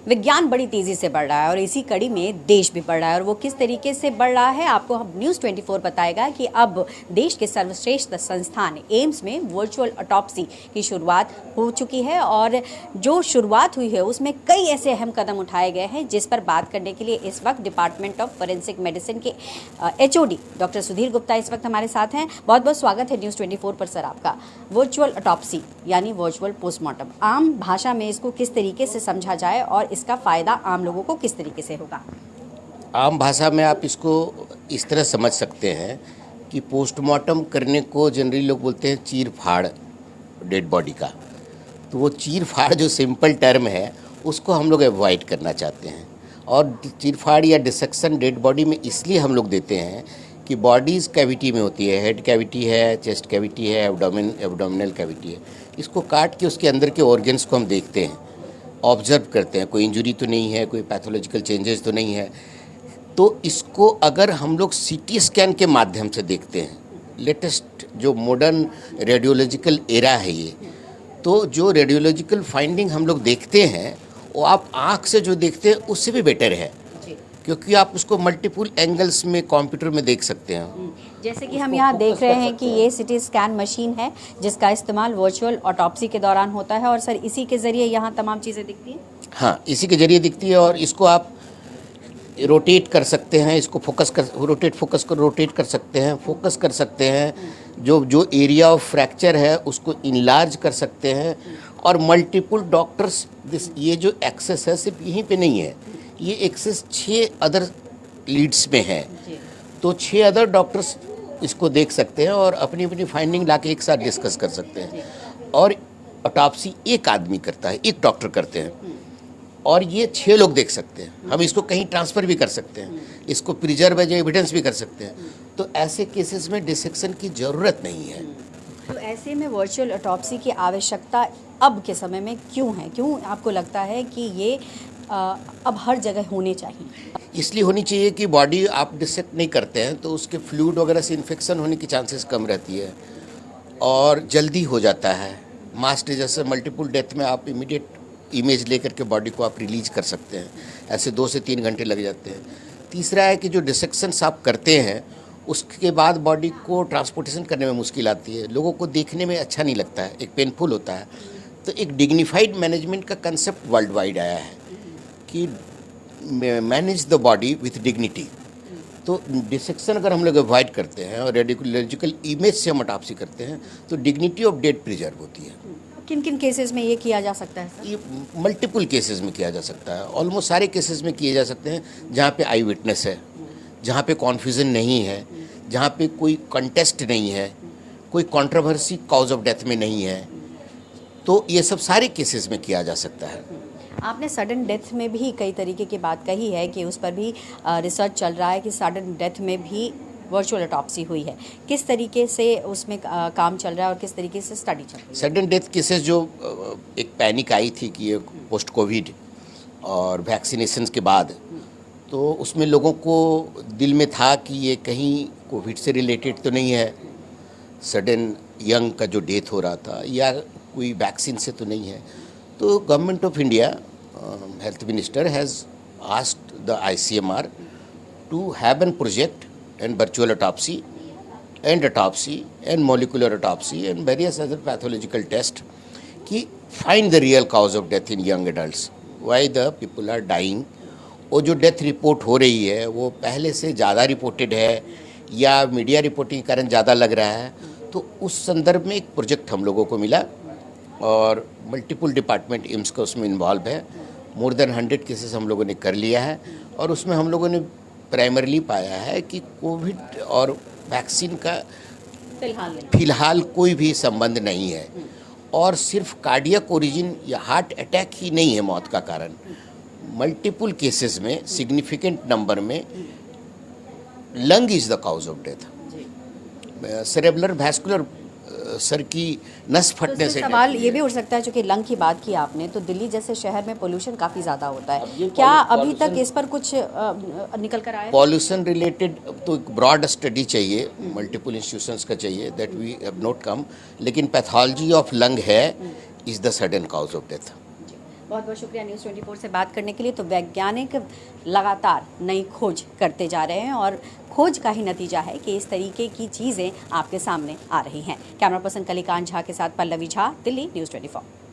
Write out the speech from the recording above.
विज्ञान बड़ी तेजी से बढ़ रहा है और इसी कड़ी में देश भी बढ़ रहा है और वो किस तरीके से बढ़ रहा है आपको हम न्यूज़ 24 बताएगा कि अब देश के सर्वश्रेष्ठ संस्थान एम्स में वर्चुअल ऑटोप्सी की शुरुआत हो चुकी है और जो शुरुआत हुई है उसमें कई ऐसे अहम कदम उठाए गए हैं जिस पर बात करने के लिए इस वक्त डिपार्टमेंट ऑफ फोरेंसिक मेडिसिन के HOD डॉक्टर सुधीर गुप्ता इस वक्त हमारे साथ हैं। बहुत बहुत स्वागत है न्यूज़ 24 पर सर आपका। वर्चुअल ऑटोप्सी यानी वर्चुअल पोस्टमार्टम, आम भाषा में इसको किस तरीके से समझा जाए और इसका फ़ायदा आम लोगों को किस तरीके से होगा? आम भाषा में आप इसको इस तरह समझ सकते हैं कि पोस्टमार्टम करने को जनरली लोग बोलते हैं चीर फाड़ डेड बॉडी का। तो वो चीर फाड़ जो सिंपल टर्म है उसको हम लोग अवॉइड करना चाहते हैं। और चीर फाड़ या डिसेक्शन डेड बॉडी में इसलिए हम लोग देते हैं कि बॉडीज़ कैविटी में होती है, हेड कैविटी है, चेस्ट कैविटी है, एब्डोमिनल कैविटी है। इसको काट के उसके अंदर के ऑर्गन्स को हम देखते हैं, ऑब्जर्व करते हैं, कोई इंजरी तो नहीं है, कोई पैथोलॉजिकल चेंजेस तो नहीं है। तो इसको अगर हम लोग CT स्कैन के माध्यम से देखते हैं, लेटेस्ट जो मॉडर्न रेडियोलॉजिकल एरा है ये, तो जो रेडियोलॉजिकल फाइंडिंग हम लोग देखते हैं वो आप आँख से जो देखते हैं उससे भी बेटर है, क्योंकि आप उसको मल्टीपल एंगल्स में कंप्यूटर में देख सकते हैं। जैसे कि हम यहाँ देख रहे हैं कि ये CT स्कैन मशीन है जिसका इस्तेमाल वर्चुअल ऑटोप्सी के दौरान होता है और सर इसी के ज़रिए यहाँ तमाम चीज़ें दिखती हैं। हाँ, इसी के ज़रिए दिखती है और इसको आप रोटेट कर सकते हैं, इसको रोटेट कर सकते हैं, फोकस कर सकते हैं। जो एरिया ऑफ फ्रैक्चर है उसको इनलार्ज कर सकते हैं और मल्टीपल डॉक्टर्स ये जो एक्सेस है सिर्फ यहीं पे नहीं है, ये एक्सेस 6 अदर लीड्स में है। तो 6 अदर डॉक्टर्स इसको देख सकते हैं और अपनी अपनी फाइंडिंग लाके एक साथ डिस्कस कर सकते हैं। और ऑटोप्सी एक आदमी करता है, एक डॉक्टर करते हैं और ये 6 लोग देख सकते हैं। हम इसको कहीं ट्रांसफ़र भी कर सकते हैं, इसको प्रिजर्व एज एविडेंस भी कर सकते हैं। तो ऐसे केसेस में डिसेक्शन की ज़रूरत नहीं है। तो ऐसे में वर्चुअल ऑटोप्सी की आवश्यकता अब के समय में क्यों है? क्यों आपको लगता है कि ये अब हर जगह होने चाहिए? इसलिए होनी चाहिए कि बॉडी आप डिसेक्ट नहीं करते हैं तो उसके फ्लूइड वगैरह से इन्फेक्शन होने की चांसेस कम रहती है और जल्दी हो जाता है। मास जैसे मल्टीपल डेथ में आप इमीडिएट इमेज लेकर के बॉडी को आप रिलीज कर सकते हैं, ऐसे 2 से 3 घंटे लग जाते हैं। तीसरा है कि जो डिसेक्शंस आप करते हैं उसके बाद बॉडी को ट्रांसपोर्टेशन करने में मुश्किल आती है, लोगों को देखने में अच्छा नहीं लगता है, एक पेनफुल होता है। तो एक डिग्निफाइड मैनेजमेंट का कंसेप्ट वर्ल्ड वाइड आया है कि manage the body with dignity. तो डिसेक्शन अगर हम लोग अवॉइड करते हैं और रेडियोलॉजिकल इमेज से हम ऑटोप्सी करते हैं तो डिग्निटी ऑफ डेड प्रिजर्व होती है। किन किन केसेस में ये किया जा सकता है सर? ये मल्टीपल केसेस में किया जा सकता है, ऑलमोस्ट सारे केसेस में किए जा सकते हैं जहाँ पे आई विटनेस है, जहाँ पे कॉन्फ्यूजन नहीं है, जहाँ पे कोई कंटेस्ट नहीं है, कोई कंट्रोवर्सी कॉज ऑफ डेथ में नहीं है। तो ये सब सारे केसेस में किया जा सकता है। आपने सडन डेथ में भी कई तरीके की बात कही है कि उस पर भी रिसर्च चल रहा है कि सडन डेथ में भी वर्चुअल ऑटोप्सी हुई है। किस तरीके से उसमें काम चल रहा है और किस तरीके से स्टडी चल रही है? सडन डेथ केसेस जो एक पैनिक आई थी कि ये पोस्ट कोविड और वैक्सीनेशन के बाद, तो उसमें लोगों को दिल में था कि ये कहीं कोविड से रिलेटेड तो नहीं है, सडन यंग का जो डेथ हो रहा था, या कोई वैक्सीन से तो नहीं है। तो government of India health minister has asked the ICMR to have an project and virtual autopsy and molecular autopsy and various other pathological tests कि find the real cause of death in young adults, why the people are dying। वो जो death report हो रही है वो पहले से ज़्यादा रिपोर्टेड है या मीडिया रिपोर्टिंग के कारण ज़्यादा लग रहा है। तो उस संदर्भ में एक प्रोजेक्ट हम लोगों को मिला और मल्टीपल डिपार्टमेंट एम्स का उसमें इन्वॉल्व है। मोर देन 100 केसेस हम लोगों ने कर लिया है और उसमें हम लोगों ने प्राइमरली पाया है कि कोविड और वैक्सीन का फिलहाल कोई भी संबंध नहीं है और सिर्फ कार्डियक ओरिजिन या हार्ट अटैक ही नहीं है मौत का कारण। मल्टीपल केसेस में सिग्निफिकेंट नंबर में lung is the cause of death, cerebral vascular sir की नस फटने से। सवाल ये भी उठ सकता है, चूंकि लंग की बात की आपने, तो दिल्ली जैसे शहर में पोल्यूशन काफ़ी ज़्यादा होता है, क्या अभी तक इस पर कुछ निकल कर आया? पॉल्यूशन रिलेटेड तो एक ब्रॉड स्टडी चाहिए, मल्टीपल इंस्टीट्यूशंस का चाहिए, that we have not come. लेकिन पैथोलॉजी ऑफ लंग है is the sudden cause of death. बहुत बहुत शुक्रिया न्यूज़ 24 से बात करने के लिए। तो वैज्ञानिक लगातार नई खोज करते जा रहे हैं और खोज का ही नतीजा है कि इस तरीके की चीज़ें आपके सामने आ रही हैं। कैमरा पर्सन कलिकांत झा के साथ पल्लवी झा, दिल्ली, न्यूज़ 24।